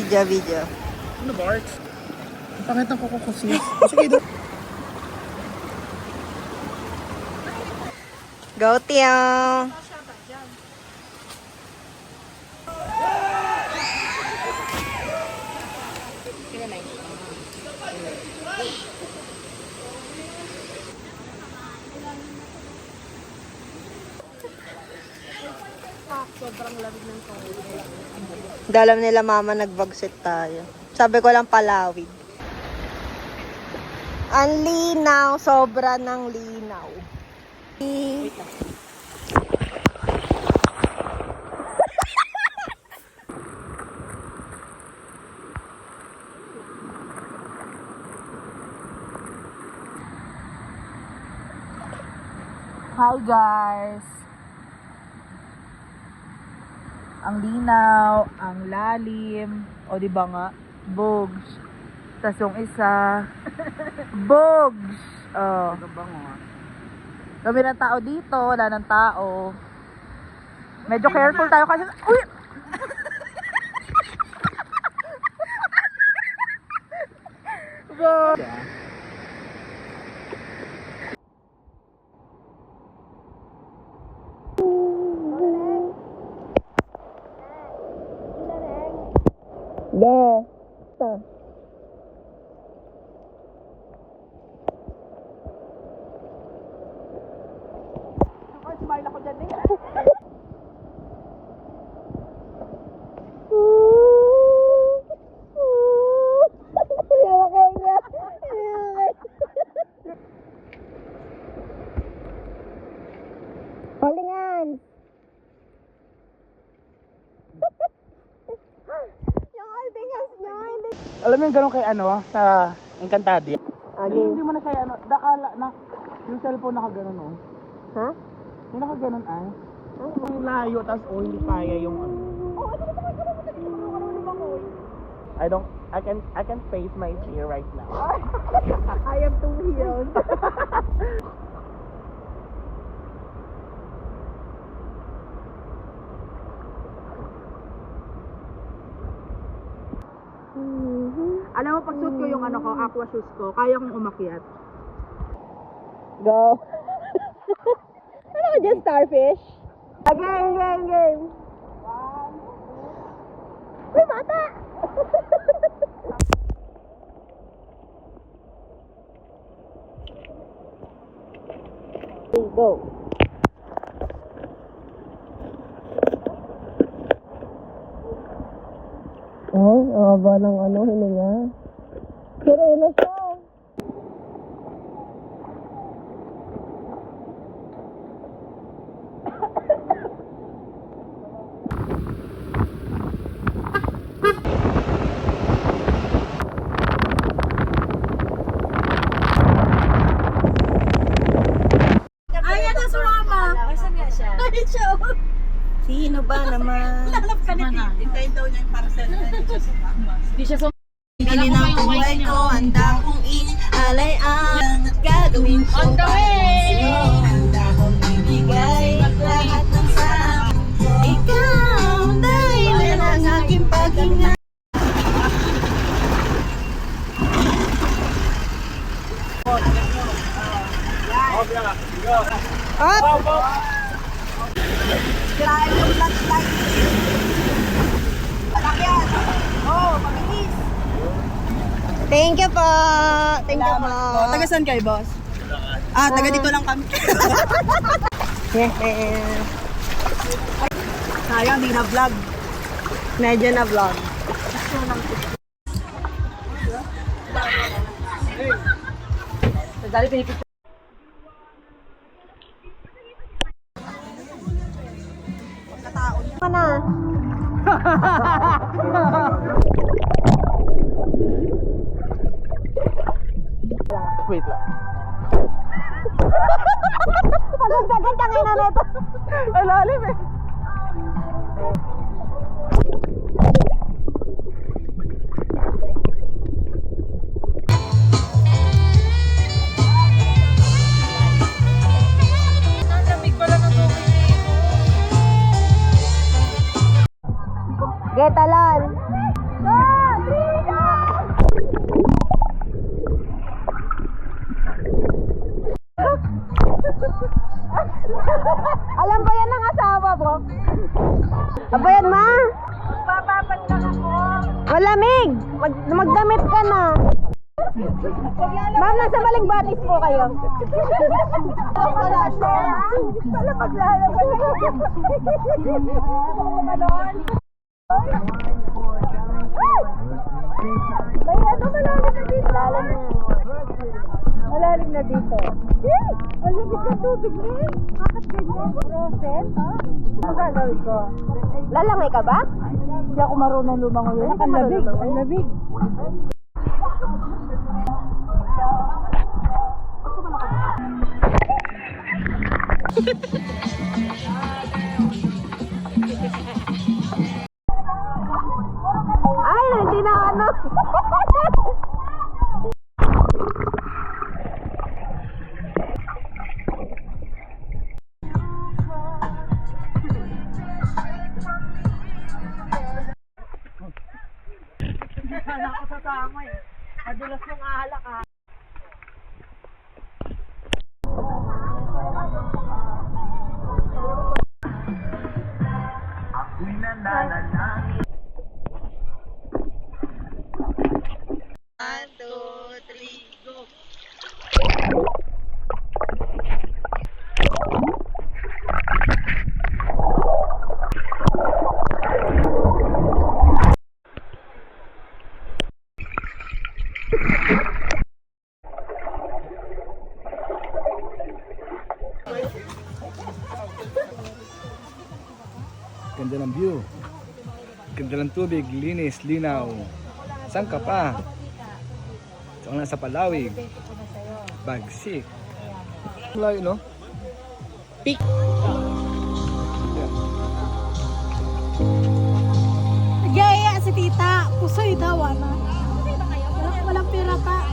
Video. Ano ba, Arch? Ang pangit ng kuko ko siya. Sige, doon. Go, Tiang! Sobrang lamig ng tubig. Dalam nila mama nag-vlogset tayo. Sabi ko lang palawig. Ang linaw, sobra ng linaw. Hi guys! Ang linaw, ang lalim, o di ba nga, bogs. Tas yung isa, bogs. Oh. Kami ng tao dito, wala ng tao. Medyo careful tayo kasi, uy! Bogs. Smile ako dyan eh. Holingan! Yung holdingas nyo, hindi. Alam mo yung gano'n kay ano, sa Encantadia? Again. Hindi mo na kaya ano, dakala na, yung cellphone nakaganon oh. Ha? Yung nakaganon ay. Yung layo, tas hindi kaya yung ano. I can face my fear right now. I am too healed. Alam mo, pag suit ko yung ano ko, aqua shoes ko, kaya kong umakyat. Go. Ano ka dyan, starfish? Game. Uy, mata! Go. Oh, haba ng ano, hininga. Sirena siya. Ayan na sumama! Asan nga siya? Ay, siya! Sino ba naman? Hanap ka na. Hintayin daw niya yung parcel na hindi siya sumama. Hindi siya sumama. Bili ng buhay ko, handa kong ialay ang gagawin ko. On the way! Handa kong ibigay lahat ng sa ikaw dahil ang aking paghinga. Up! Grabe yung flashlight. Palakyan! Oh, mabilis! Thank you po! Thank you po! Taga saan kayo, boss? Ah, taga dito lang kami. Yeah. Sayang, di na vlog. Medyo na vlog. Dali pinipit. Ano na? Wait lang. Pagagdagan ka ngayon na neto. Malalim eh. Getalan. Alam ba yan ng asawa mo? Aba yan, ma? Papapat lang ako. Malamig! Magdamit ka na. Ma'am, nasa baligbatis po kayo. Wala maglalabas. May ano malalim na dito. Malalim na dito. Ang lamig na tubig eh. Bakit ganyan? Roset, ha? Ano gagawin ko? Lalangay ka ba? Hindi ako marunong lumangoy. Ang labig. Ang labig. Ay, hindi na ano. Wala ako sa tama eh. Madulas yung alak ah. Ganda ng view. Ganda ng tubig, linis, linaw. Saan ka pa? So, nasa Palawig. Bagsik. Layo, no? Gaya si tita. Pusoy daw, ano? Walang pira pa.